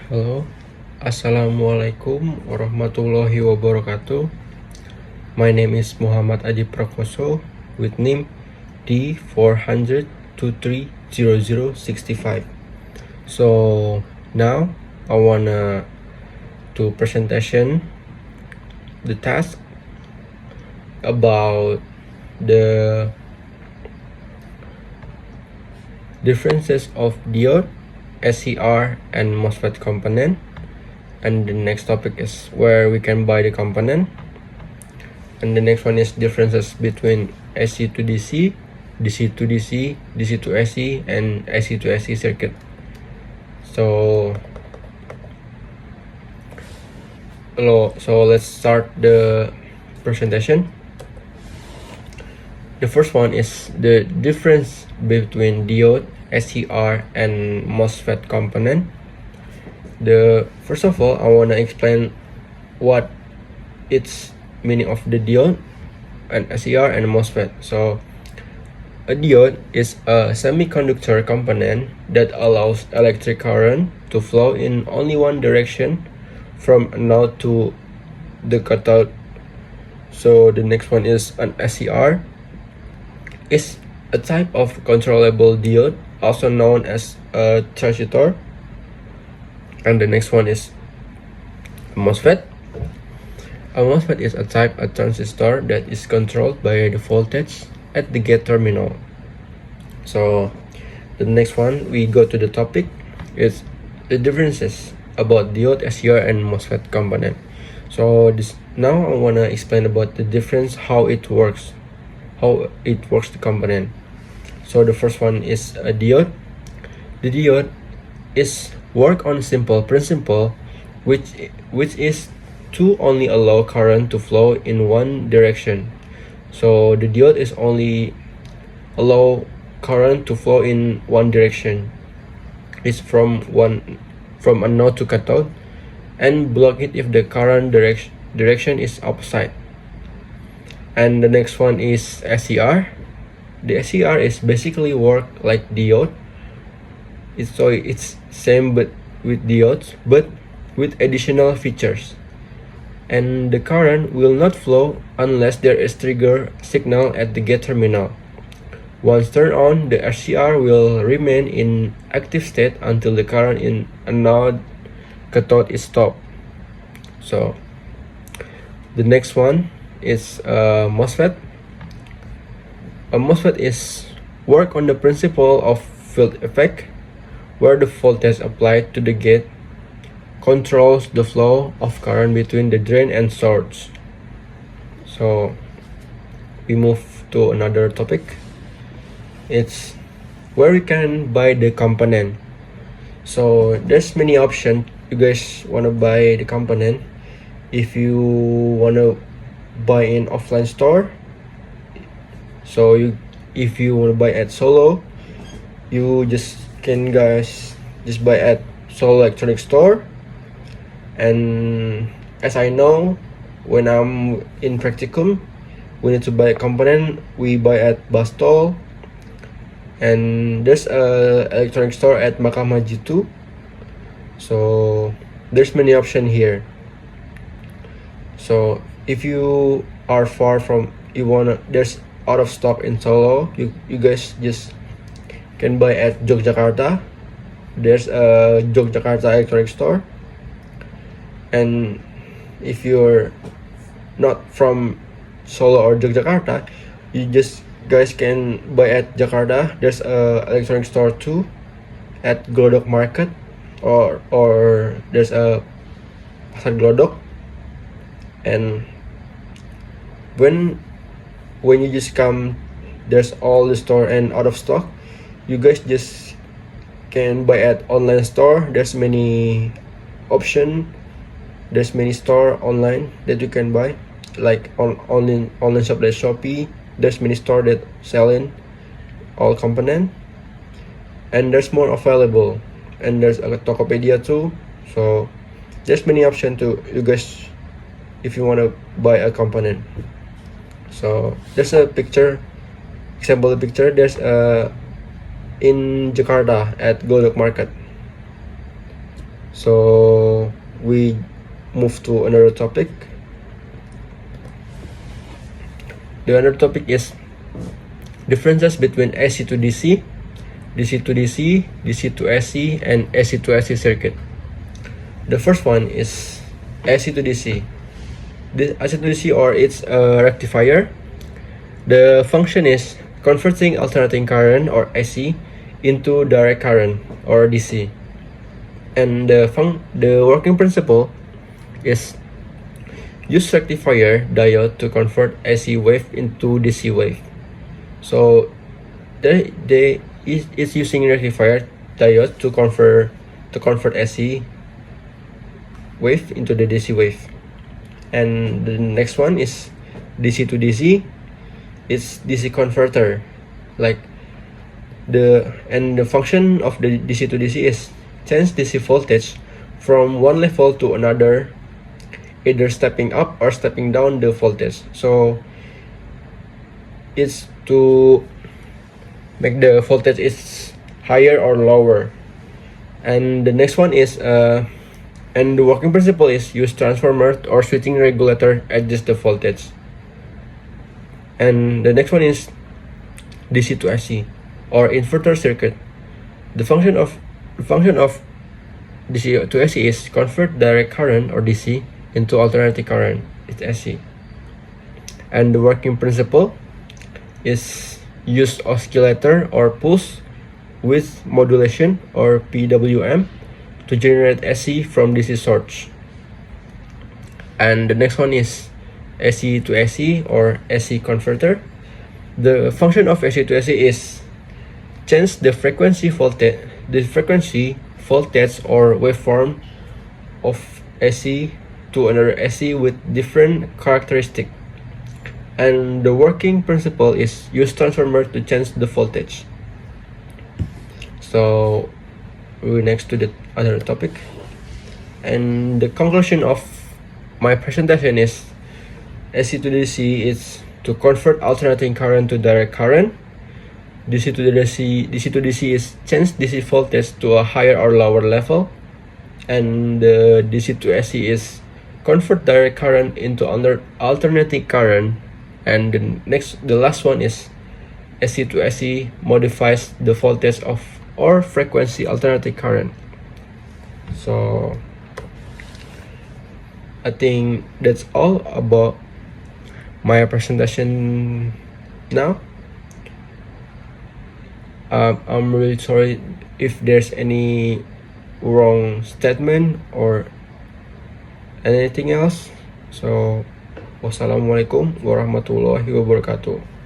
Halo, Assalamualaikum warahmatullahi wabarakatuh. My name is Muhammad Adi Prakoso with NIM D400230065. So now I wanna do presentation the task about the differences of diode, SCR, and MOSFET component. And the next topic is where we can buy the component. And the next one is differences between AC to DC, DC to DC, DC to AC, and AC to AC circuit. So let's start the presentation. The first one is the difference between diode, SCR, and MOSFET component. First of all, I want to explain what it's meaning of the diode and SCR and MOSFET. So a diode is a semiconductor component that allows electric current to flow in only one direction from anode to the cathode. So the next one is an SCR. Is a type of controllable diode, also known as a transistor. And the next one is a MOSFET. A MOSFET is a type of transistor that is controlled by the voltage at the gate terminal. So the next one, we go to the topic, is the differences about diode, SCR, and MOSFET component. So now I want to explain about the difference, how it works the component. So the first one is a diode. The diode is work on simple principle, which is to only allow current to flow in one direction. So the diode is only allow current to flow in one direction. It's from anode to cathode, and block it if the current direction is opposite. And the next one is SCR. The SCR is basically work like diode. It's same but with diodes, but with additional features. And the current will not flow unless there is trigger signal at the gate terminal. Once turned on, the SCR will remain in active state until the current in anode cathode is stopped. So the next one is MOSFET. A MOSFET is work on the principle of field effect, where the voltage applied to the gate controls the flow of current between the drain and source. So we move to another topic. It's where we can buy the component. So there's many options. You guys want to buy the component. If you want to buy in offline store, so if you want to buy at Solo, you just buy at Solo Electronic Store. And as I know, when I'm in practicum, we need to buy a component, we buy at Bastol. And there's a electronic store at Mahkamah Jitu. So there's many options here. So if you are far from, there's out of stock in Solo, you guys just can buy at Yogyakarta. There's a Yogyakarta electronic store. And if you're not from Solo or Yogyakarta, guys can buy at Jakarta. There's a electronic store too at Glodok Market, or there's a Pasar Glodok. And when you just come, there's all the store and out of stock, you guys just can buy at online store. There's many option, there's many store online that you can buy, like online shop like Shopee. There's many store that selling all component, and there's more available. And there's a Tokopedia too. So there's many option to you guys if you want to buy a component. So there's a picture, example picture. There's in Jakarta at Glodok Market. So we move to another topic. The other topic is differences between AC to DC, DC to DC, DC to AC, and AC to AC circuit. The first one is AC to DC. The AC to DC, or it's a rectifier. The function is converting alternating current, or AC, into direct current, or DC. And the working principle is use rectifier diode to convert AC wave into DC wave. So it's using rectifier diode to convert AC wave into the DC wave. And the next one is DC to DC. It's DC converter. Like the function of the DC to DC is change DC voltage from one level to another, either stepping up or stepping down the voltage. So it's to make the voltage is higher or lower. And the next one is and the working principle is use transformer or switching regulator adjust the voltage. And the next one is DC to AC, or inverter circuit. The function of DC to AC is convert direct current, or DC, into alternating current, it's AC. And the working principle is use oscillator or pulse width modulation, or PWM, to generate AC from DC source. And the next one is AC to AC, or AC converter. The function of AC to AC is change the frequency voltage or waveform of AC to another AC with different characteristic. And the working principle is use transformer to change the voltage. So we're next to the other topic, and the conclusion of my presentation is AC to DC is to convert alternating current to direct current. DC to DC is change DC voltage to a higher or lower level, and the DC to AC is convert direct current into alternating current. And the last one is AC to AC modifies the voltage of or frequency alternating current. So I think that's all about my presentation now. I'm really sorry if there's any wrong statement or anything else. So wassalamualaikum warahmatullahi wabarakatuh.